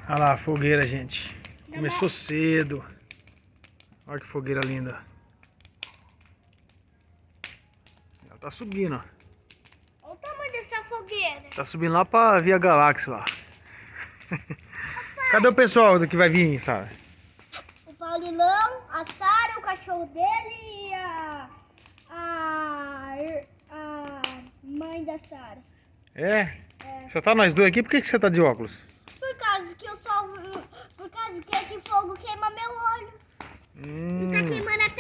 Olha lá a fogueira, gente. Começou cedo. Olha que fogueira linda. Ela tá subindo, ó. Olha o tamanho dessa fogueira. Tá subindo lá pra Via Galáxia lá. Cadê o pessoal do que vai vir, Sara? O Paulinão, a Sara, o cachorro dele e a mãe da Sara. É? Só tá nós dois aqui, por que você tá de óculos? Por causa que esse fogo queima meu olho. E tá queimando até